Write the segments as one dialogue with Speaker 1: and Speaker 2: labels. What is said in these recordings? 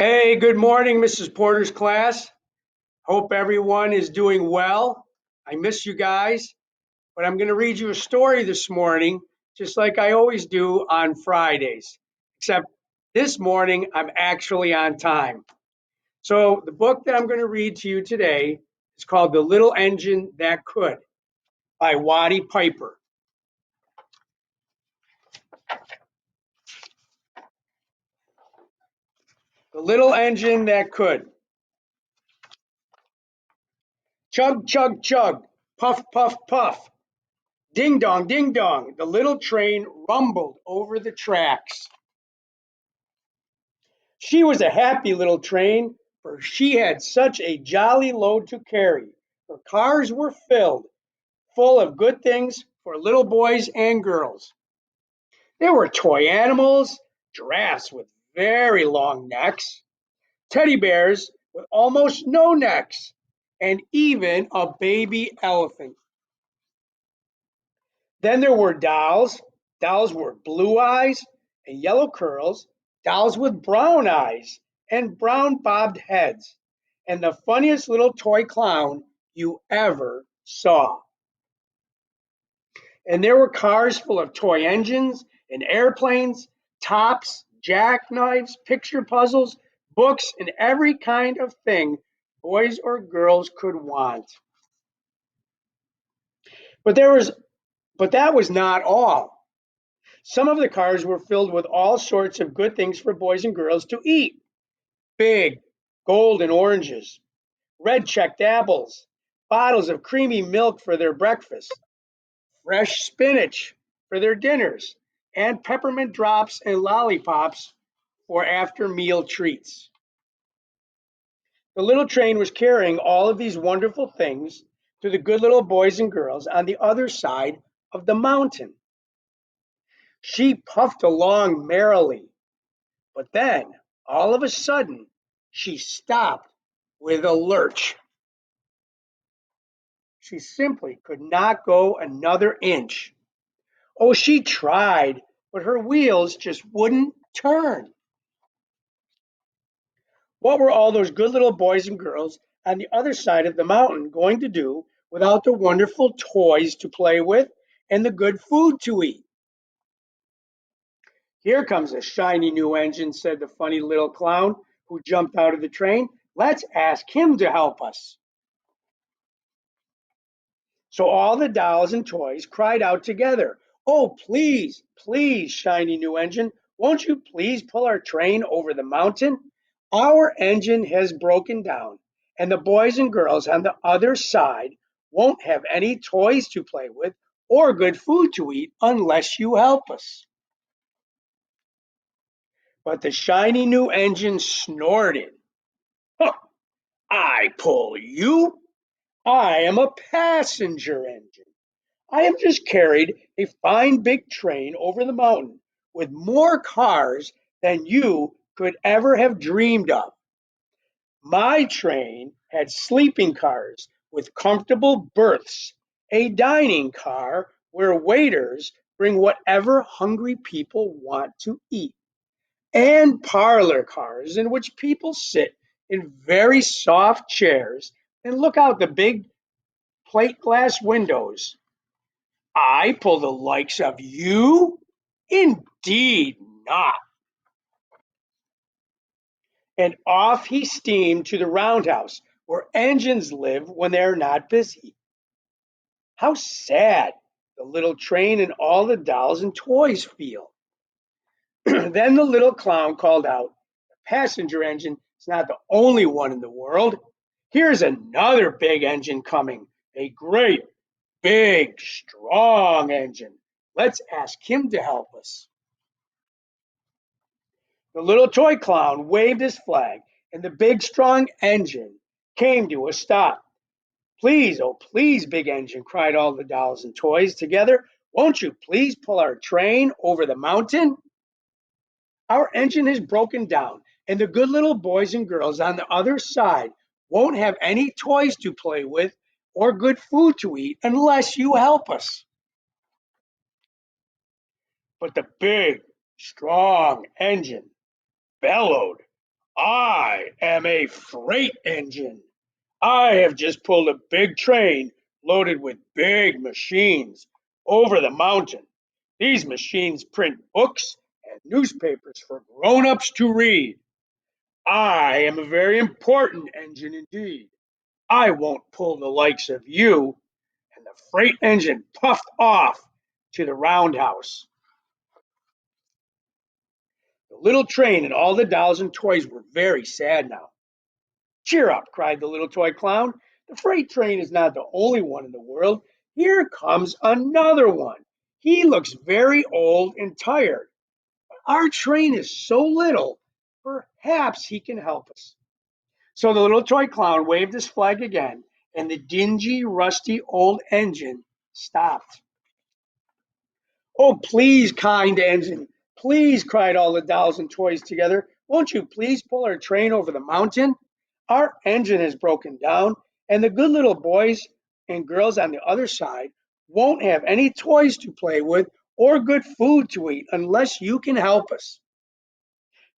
Speaker 1: Hey, good morning, Mrs. Porter's class. Hope everyone is doing well. I miss you guys, but I'm going to read you a story this morning, just like I always do on Fridays. Except this morning, I'm actually on time. So, the book that I'm going to read to you today is called The Little Engine That Could by Waddy Piper. The Little Engine That Could. Chug, chug, chug. Puff, puff, puff. Ding dong, ding dong, the little train rumbled over the tracks. She was a happy little train, for she had such a jolly load to carry. Her cars were filled, full of good things for little boys and girls. There were toy animals, giraffes with very long necks, teddy bears with almost no necks, and even a baby elephant. Then there were dolls. Dolls with blue eyes and yellow curls, dolls with brown eyes and brown bobbed heads, and the funniest little toy clown you ever saw. And there were cars full of toy engines and airplanes, tops, jackknives, picture puzzles, books, and every kind of thing boys or girls could want. But there was but that was not all. Some of the cars were filled with all sorts of good things for boys and girls to eat: big golden oranges, red checked apples, bottles of creamy milk for their breakfast, fresh spinach for their dinners, and peppermint drops and lollipops for after meal treats. The little train was carrying all of these wonderful things to the good little boys and girls on the other side of the mountain. She puffed along merrily. But then, all of a sudden, she stopped with a lurch. She simply could not go another inch. Oh, she tried, but her wheels just wouldn't turn. What were all those good little boys and girls on the other side of the mountain going to do without the wonderful toys to play with and the good food to eat? Here comes a shiny new engine, said the funny little clown who jumped out of the train. Let's ask him to help us. So all the dolls and toys cried out together, "Oh, please, please, shiny new engine, won't you please pull our train over the mountain? Our engine has broken down, and the boys and girls on the other side won't have any toys to play with or good food to eat unless you help us." But the shiny new engine snorted. "Huh, I pull you? I am a passenger engine. I have just carried a fine big train over the mountain with more cars than you could ever have dreamed of. My train had sleeping cars with comfortable berths, a dining car where waiters bring whatever hungry people want to eat, and parlor cars in which people sit in very soft chairs and look out the big plate glass windows. I pull the likes of you? Indeed not." And off he steamed to the roundhouse where engines live when they are not busy. How sad the little train and all the dolls and toys feel. Then the little clown called out, "The passenger engine is not the only one in the world. Here's another big engine coming, a great, big, strong engine. Let's ask him to help us." The little toy clown waved his flag, and the big, strong engine came to a stop. "Please, oh, please, big engine," cried all the dolls and toys together. "Won't you please pull our train over the mountain? Our engine has broken down, and the good little boys and girls on the other side won't have any toys to play with or good food to eat unless you help us." But the big, strong engine bellowed, I am a freight engine. I have just pulled a big train loaded with big machines over the mountain. These machines print books and newspapers for grown-ups to read. I am a very important engine indeed. I won't pull the likes of you. And the freight engine puffed off to the roundhouse. The little train and all the dolls and toys were very sad now. Cheer up, cried the little toy clown. The freight train is not the only one in the world. Here comes another one. He looks very old and tired. Our train is so little, perhaps he can help us. So the little toy clown waved his flag again, and the dingy, rusty old engine stopped. Oh, please, kind engine, please, cried all the dolls and toys together. Won't you please pull our train over the mountain? Our engine has broken down, and the good little boys and girls on the other side won't have any toys to play with or good food to eat unless you can help us.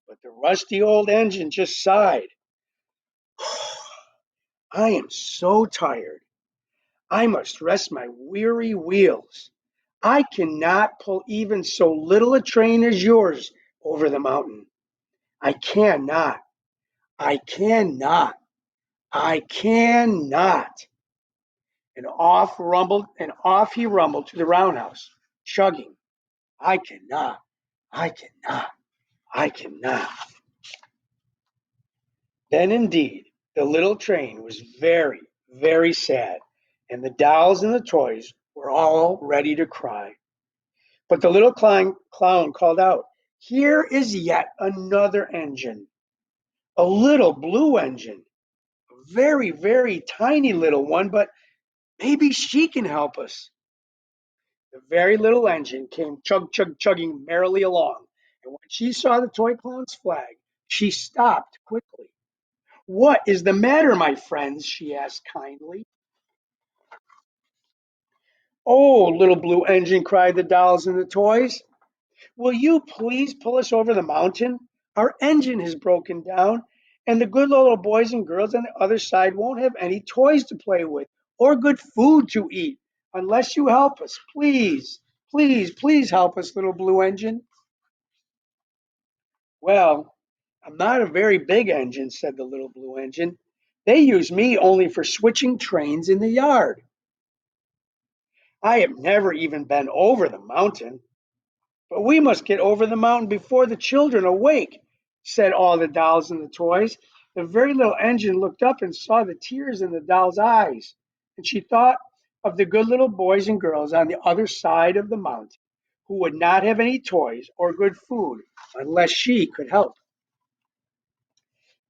Speaker 1: But the rusty old engine just sighed. I am so tired. I must rest my weary wheels. I cannot pull even so little a train as yours over the mountain. I cannot. I cannot. I cannot. And off he rumbled to the roundhouse, chugging. I cannot. I cannot. I cannot. Then indeed the little train was very, very sad, and the dolls and the toys were all ready to cry. But the little clown called out, here is yet another engine, a little blue engine, a very, very tiny little one, but maybe she can help us. The very little engine came chugging merrily along, and when she saw the toy clown's flag, she stopped quickly. What is the matter, my friends? She asked kindly. Oh, little blue engine, cried the dolls and the toys. Will you please pull us over the mountain? Our engine has broken down, and the good little boys and girls on the other side won't have any toys to play with or good food to eat unless you help us. Please, please, please help us, little blue engine. Well, I'm not a very big engine, said the little blue engine. They use me only for switching trains in the yard. I have never even been over the mountain. But we must get over the mountain before the children awake, said all the dolls and the toys. The very little engine looked up and saw the tears in the doll's eyes, and she thought of the good little boys and girls on the other side of the mountain who would not have any toys or good food unless she could help.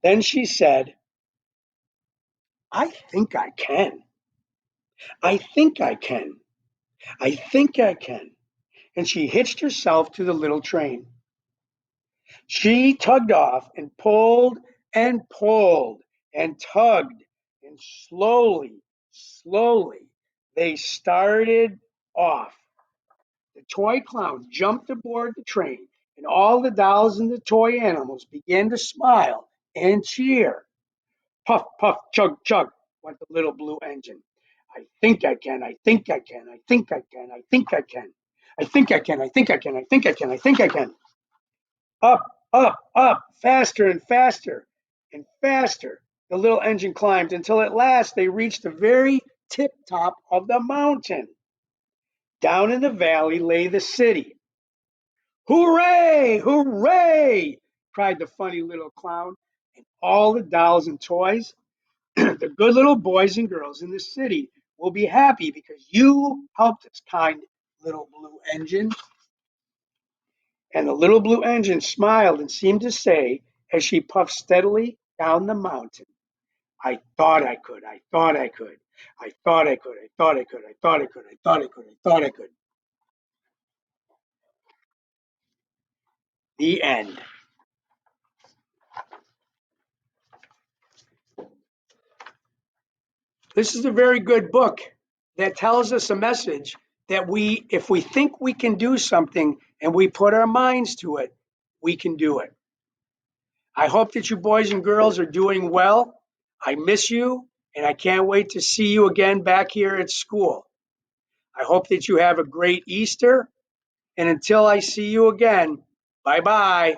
Speaker 1: Then she said, I think I can. I think I can. I think I can. And she hitched herself to the little train. She tugged off and pulled and tugged, and slowly, slowly, they started off. The toy clown jumped aboard the train, and all the dolls and the toy animals began to smile and cheer. Puff, puff, chug, chug, went the little blue engine. I think I can, I think I can, I think I can, I think I can. I think I can, I think I can, I think I can, I think I can. Up, up, up, faster and faster and faster. The little engine climbed until at last they reached the very tip top of the mountain. Down in the valley lay the city. Hooray! Hooray! Cried the funny little clown, and all the dolls and toys, the good little boys and girls in the city will be happy because you helped us, kind little blue engine. And the little blue engine smiled and seemed to say, as she puffed steadily down the mountain, I thought I could, I thought I could, I thought I could, I thought I could, I thought I could, I thought I could, I thought I could. The end. This is a very good book that tells us a message that if we think we can do something and we put our minds to it, we can do it. I hope that you boys and girls are doing well. I miss you, and I can't wait to see you again back here at school. I hope that you have a great Easter, and until I see you again, bye bye.